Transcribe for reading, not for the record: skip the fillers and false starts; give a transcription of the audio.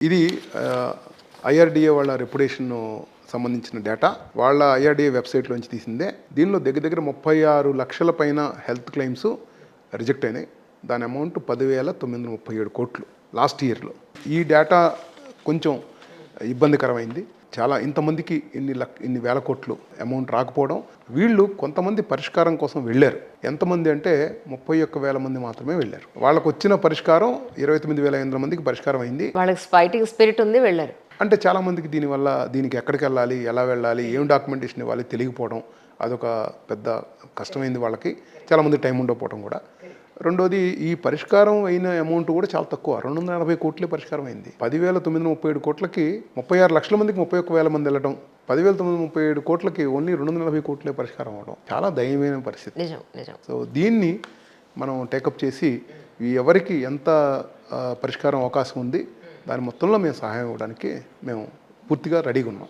ఇది ఐఆర్డిఏ వాళ్ళ రెప్యుటేషన్ సంబంధించిన డేటా వాళ్ళ ఐఆర్డిఏ వెబ్సైట్లోంచి తీసిందే. దీనిలో దగ్గర 36 లక్షల పైన హెల్త్ క్లెయిమ్స్ రిజెక్ట్ అయినాయి. దాని అమౌంట్ 10,937 కోట్లు లాస్ట్ ఇయర్లో. ఈ డేటా కొంచెం ఇబ్బందికరమైంది. చాలా ఇంతమందికి ఇన్ని వేల కోట్లు అమౌంట్ రాకపోవడం, వీళ్ళు కొంతమంది పరిష్కారం కోసం వెళ్ళారు. ఎంతమంది అంటే 31,000 మంది మాత్రమే వెళ్ళారు. వాళ్ళకు వచ్చిన పరిష్కారం 29,500 మందికి పరిష్కారం అయింది. వాళ్ళకి ఫైటింగ్ స్పిరిట్ ఉంది, వెళ్ళారు. అంటే చాలామందికి దీనికి ఎక్కడికి వెళ్ళాలి, ఎలా వెళ్ళాలి, ఏం డాక్యుమెంటేషన్ ఇవ్వాలి తెలియకపోవడం, అదొక పెద్ద కష్టమైంది వాళ్ళకి. చాలామంది టైం ఉండకపోవడం కూడా. రెండోది, ఈ పరిష్కారం అయిన అమౌంట్ కూడా చాలా తక్కువ, 240 కోట్లే పరిష్కారం అయింది. 10,937 కోట్లకి 36 లక్షల మందికి 31,000 మంది వెళ్ళడం, 10,937 కోట్లకి ఓన్లీ 240 కోట్లే పరిష్కారం అవ్వడం చాలా దయమైన పరిస్థితి. నిజం. సో దీన్ని మనం టేకప్ చేసి ఎవరికి ఎంత పరిష్కారం అవకాశం ఉంది దాని మొత్తంలో మేము సహాయం ఇవ్వడానికి మేము పూర్తిగా రెడీగా ఉన్నాం.